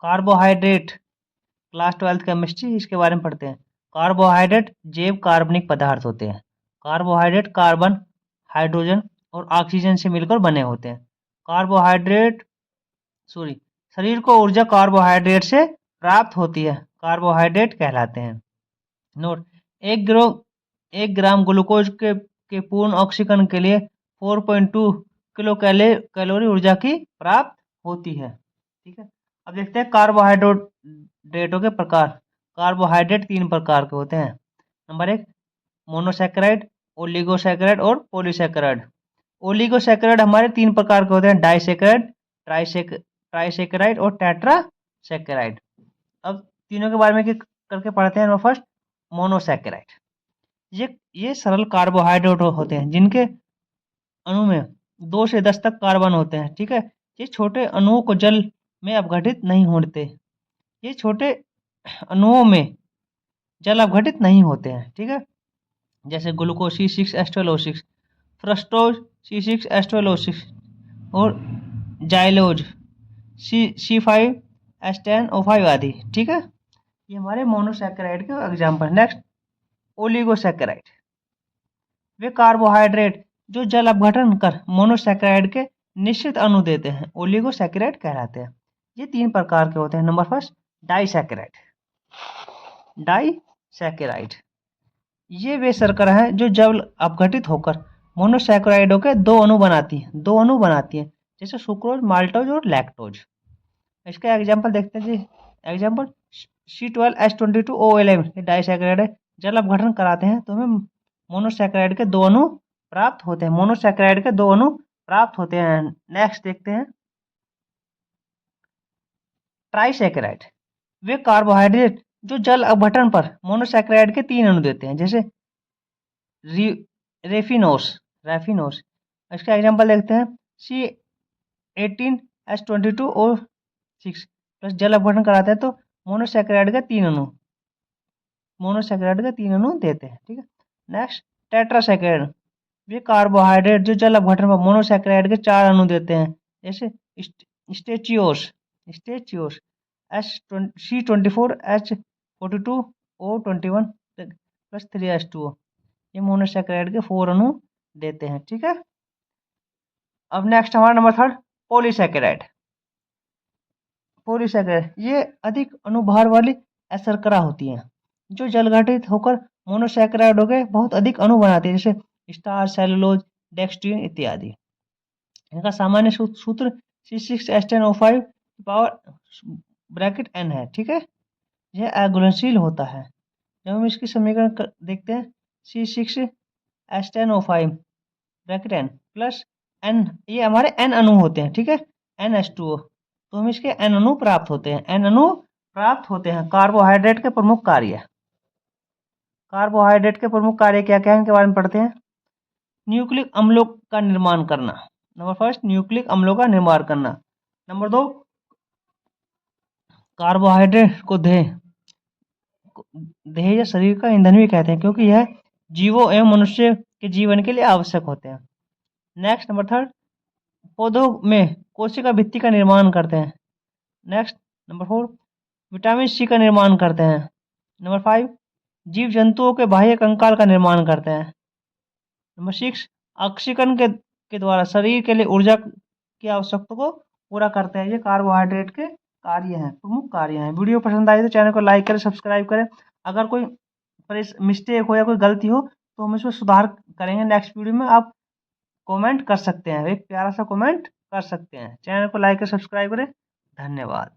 Carbohydrate, class 12 chemistry इसके बारे में पढ़ते हैं। कार्बोहाइड्रेट जैव कार्बनिक पदार्थ होते हैं। कार्बोहाइड्रेट कार्बन, हाइड्रोजन और ऑक्सीजन से मिलकर बने होते हैं। शरीर को ऊर्जा कार्बोहाइड्रेट से प्राप्त होती है, कार्बोहाइड्रेट कहलाते हैं। नोट, एक ग्राम ग्लूकोज के पूर्ण ऑक्सीकरण के लिए 4.2 किलो कैलोरी ऊर्जा की प्राप्त होती है। ठीक है, अब देखते हैं कार्बोहाइड्रेटों के प्रकार। कार्बोहाइड्रेट 3 प्रकार के होते हैं। नंबर 1 मोनोसैकेराइड, ओलिगोसैकेराइड और पॉलीसैकेराइड। ओलिगोसैकेराइड हमारे 3 प्रकार के होते हैं, डाइसैकेराइड, ट्राइसैकेराइड और टेट्रासैकेराइड। अब तीनों के बारे में करके पढ़ते हैं। फर्स्ट मोनोसैकेराइड, ये सरल कार्बोहाइड्रेट होते हैं जिनके अणु में 2 से 10 तक कार्बन होते हैं। ठीक है, ये छोटे अणुओं को जल में अपघटित नहीं होते। ये छोटे अणुओं में जल अपघटित नहीं होते हैं। ठीक है, जैसे ग्लूकोज C6H12O6, फ्रस्टोज C6H12O6 और जाइलोज C5H10O5 आदि। ठीक है, ये हमारे मोनोसैकेराइड के एग्जाम्पल। नेक्स्ट ओलिगोसैकेराइड, वे कार्बोहाइड्रेट जो जल अपघटन कर मोनोसैकेराइड के निश्चित अणु देते हैं, ओलिगोसैकेराइड कहलाते हैं। ये 3 प्रकार के होते हैं। Number first disaccharide. डाइसैकेराइड ये वे शर्करा हैं जो जल अपघटित होकर मोनोसैकेराइडों के 2 अणु बनाती हैं, जैसे सुक्रोज, माल्टोज और लैक्टोज। इसका एग्जाम्पल देखते हैं जी। एग्जाम्पल C12H22O11 ये डाइसैकेराइड है, जल अपघटन कराते हैं तो हमें मोनोसैकेराइड के 2 अणु प्राप्त होते हैं। नेक्स्ट देखते हैं ट्राइसैकेराइड, वे कार्बोहाइड्रेट जो जल अपघटन पर मोनोसैकेराइड के 3 अणु देते हैं, जैसे रेफिनोस। इसका एग्जाम्पल देखते हैं C18H22O6 प्लस जल अपघटन कराते हैं तो मोनोसैकेराइड के 3 अणु देते हैं। ठीक है, नेक्स्ट टेट्रासैकेराइड, वे कार्बोहाइड्रेट जो जल अपघटन पर मोनोसैकेराइड के 4 अणु देते हैं, जैसे स्टेचियोस C24H42O21 प्लस 3H2O, ये मोनोसैकेराइड के 4 अणु देते हैं। ठीक है, अब नेक्स्ट हमारा नंबर 3 पॉलीसैकेराइड। ये अधिक अणुभार वाली अशर्करा होती हैं जो जलघटित होकर मोनोसैकेराइडों के बहुत अधिक अणु बनाती है, जैसे स्टार्च, सेलुलोज, डेक्सट्रीन इत्यादि। इनका सामान्य सूत्र C6H10O5 पावर (N) है। ठीक है, यह अघुलनशील होता है। जब हम इसकी समीकरण देखते हैं C6H10O5 (N) प्लस N, ये हमारे N अणु होते हैं। ठीक है, NH2O, तो हम इसके N अणु प्राप्त होते हैं। कार्बोहाइड्रेट के प्रमुख कार्य क्या क्या है इनके बारे में पढ़ते हैं। न्यूक्लिक अम्लों का निर्माण करना। नंबर फर्स्ट न्यूक्लिक अम्लों का निर्माण करना। नंबर 2 कार्बोहाइड्रेट को देह या शरीर का ईंधन भी कहते हैं, क्योंकि यह जीवों एवं मनुष्य के जीवन के लिए आवश्यक होते हैं। नेक्स्ट नंबर 3 पौधों में कोशिका भित्ति का निर्माण करते हैं। नेक्स्ट नंबर 4 विटामिन C का निर्माण करते हैं। नंबर 5 जीव जंतुओं के बाह्य कंकाल का निर्माण करते हैं। नंबर 6 ऑक्सीकरण के द्वारा शरीर के लिए ऊर्जा की आवश्यकता को पूरा करते हैं। ये कार्बोहाइड्रेट के प्रमुख कार्य हैं। वीडियो पसंद आए तो चैनल को लाइक करें, सब्सक्राइब करें। अगर कोई मिस्टेक हो या कोई गलती हो तो हम इसमें सुधार करेंगे। नेक्स्ट वीडियो में आप कमेंट कर सकते हैं, एक प्यारा सा कमेंट कर सकते हैं। चैनल को लाइक और सब्सक्राइब करें। धन्यवाद।